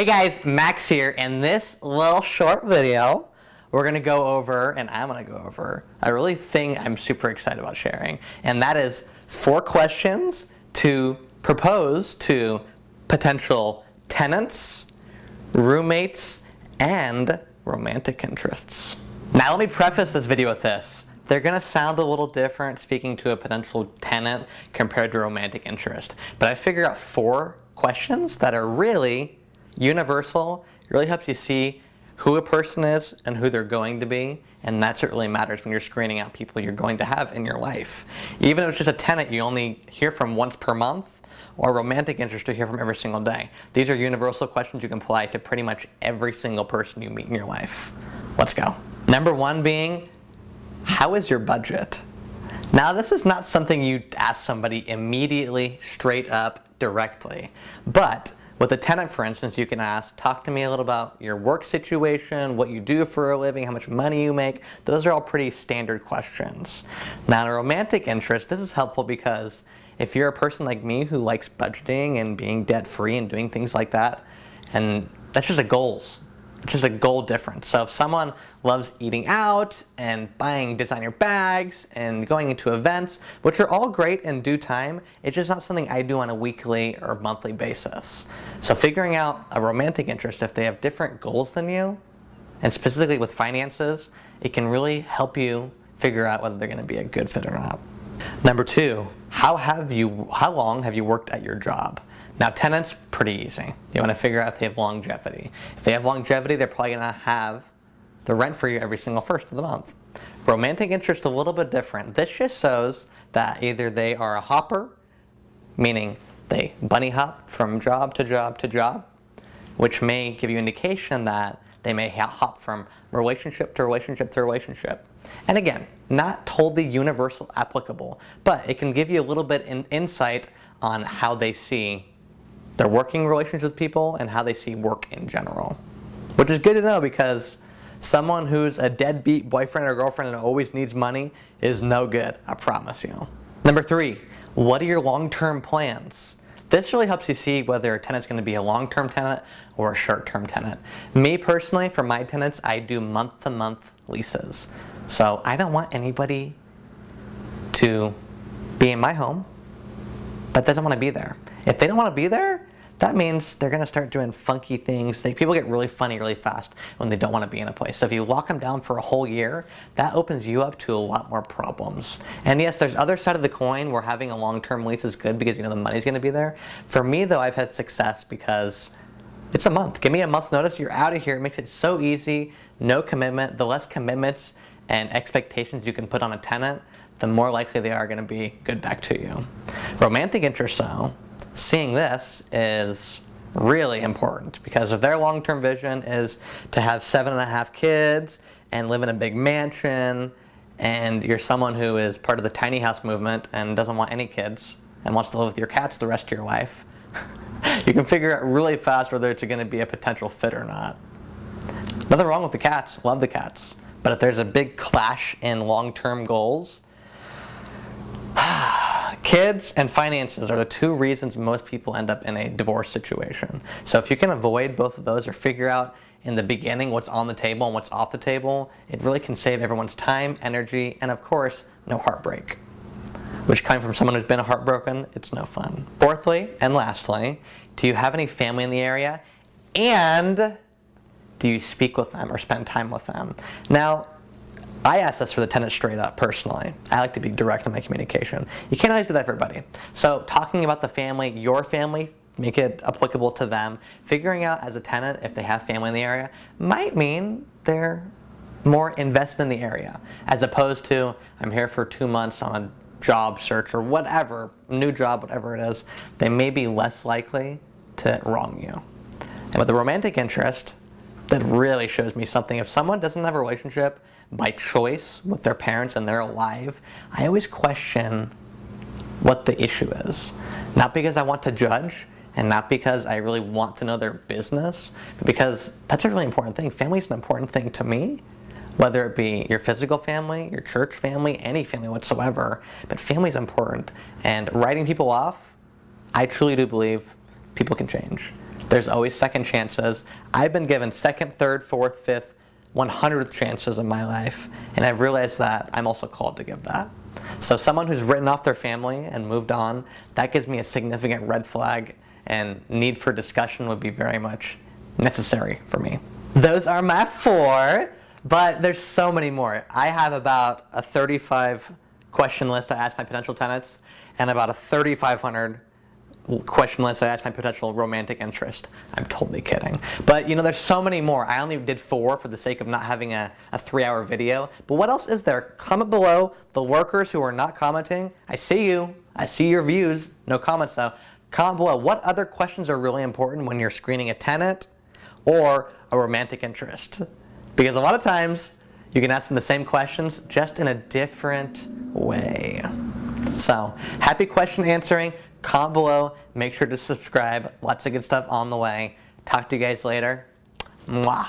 Hey guys, Max here. In this little short video, we're gonna go over, and I'm gonna go over, a really thing I'm super excited about sharing, and that is 4 questions to propose to potential tenants, roommates, and romantic interests. Now let me preface this video with this. They're gonna sound a little different speaking to a potential tenant compared to romantic interest, but I figured out 4 questions that are really universal. It really helps you see who a person is and who they're going to be, and that's what really matters when you're screening out people you're going to have in your life. Even if it's just a tenant you only hear from once per month, or romantic interest you hear from every single day. These are universal questions you can apply to pretty much every single person you meet in your life. Let's go. Number 1 being, how is your budget? Now this is not something you ask somebody immediately, straight up, directly, but with a tenant, for instance, you can ask, talk to me a little about your work situation, what you do for a living, how much money you make. Those are all pretty standard questions. Now, in a romantic interest, this is helpful because if you're a person like me who likes budgeting and being debt-free and doing things like that, and that's just a goals. It's just a goal difference. So if someone loves eating out and buying designer bags and going into events, which are all great in due time, it's just not something I do on a weekly or monthly basis. So figuring out a romantic interest, if they have different goals than you, and specifically with finances, it can really help you figure out whether they're going to be a good fit or not. Number 2, how long have you worked at your job? Now tenants, pretty easy. You want to figure out if they have longevity. If they have longevity, they're probably going to have the rent for you every single first of the month. Romantic interest, a little bit different. This just shows that either they are a hopper, meaning they bunny hop from job to job to job, which may give you indication that they may hop from relationship to relationship to relationship. And again, not totally universal applicable, but it can give you a little bit insight on how they see their working relationships with people and how they see work in general. Which is good to know because someone who's a deadbeat boyfriend or girlfriend and always needs money is no good, I promise you. Number 3, what are your long-term plans? This really helps you see whether a tenant's going to be a long-term tenant or a short-term tenant. Me personally, for my tenants, I do month-to-month leases. So I don't want anybody to be in my home that doesn't want to be there. If they don't want to be there, that means they're going to start doing funky things. People get really funny really fast when they don't want to be in a place. So if you lock them down for a whole year, that opens you up to a lot more problems. And yes, there's other side of the coin where having a long-term lease is good because you know the money's going to be there. For me though, I've had success because it's a month. Give me a month's notice, you're out of here. It makes it so easy, no commitment. The less commitments and expectations you can put on a tenant, the more likely they are going to be good back to you. Romantic interest though, seeing this is really important because if their long-term vision is to have 7.5 kids and live in a big mansion, and you're someone who is part of the tiny house movement and doesn't want any kids and wants to live with your cats the rest of your life, you can figure out really fast whether it's going to be a potential fit or not. Nothing wrong with the cats, love the cats, but if there's a big clash in long-term goals, kids and finances are the 2 reasons most people end up in a divorce situation. So if you can avoid both of those or figure out in the beginning what's on the table and what's off the table, it really can save everyone's time, energy, and of course, no heartbreak. Which coming from someone who's been heartbroken, it's no fun. 4thly and lastly, do you have any family in the area? And do you speak with them or spend time with them? Now, I ask this for the tenant straight up personally. I like to be direct in my communication. You can't always do that for everybody. So talking about the family, your family, make it applicable to them. Figuring out as a tenant if they have family in the area might mean they're more invested in the area as opposed to I'm here for 2 months on a job search or whatever, new job, whatever it is. They may be less likely to wrong you. And with the romantic interest, that really shows me something. If someone doesn't have a relationship by choice with their parents and they're alive, I always question what the issue is. Not because I want to judge and not because I really want to know their business, but because that's a really important thing. Family is an important thing to me, whether it be your physical family, your church family, any family whatsoever, but family is important. And writing people off, I truly do believe people can change. There's always second chances. I've been given second, third, fourth, fifth, 100th chances in my life, and I've realized that I'm also called to give that. So someone who's written off their family and moved on, that gives me a significant red flag, and need for discussion would be very much necessary for me. Those are my 4, but there's so many more. I have about a 35 question list I ask my potential tenants, and about a 3,500 question list I ask my potential romantic interest. I'm totally kidding. But you know, there's so many more. I only did 4 for the sake of not having a 3-hour video. But what else is there? Comment below. The lurkers who are not commenting, I see you. I see your views. No comments though. Comment below. What other questions are really important when you're screening a tenant or a romantic interest? Because a lot of times you can ask them the same questions just in a different way. So, happy question answering. Comment below. Make sure to subscribe. Lots of good stuff on the way. Talk to you guys later. Mwah.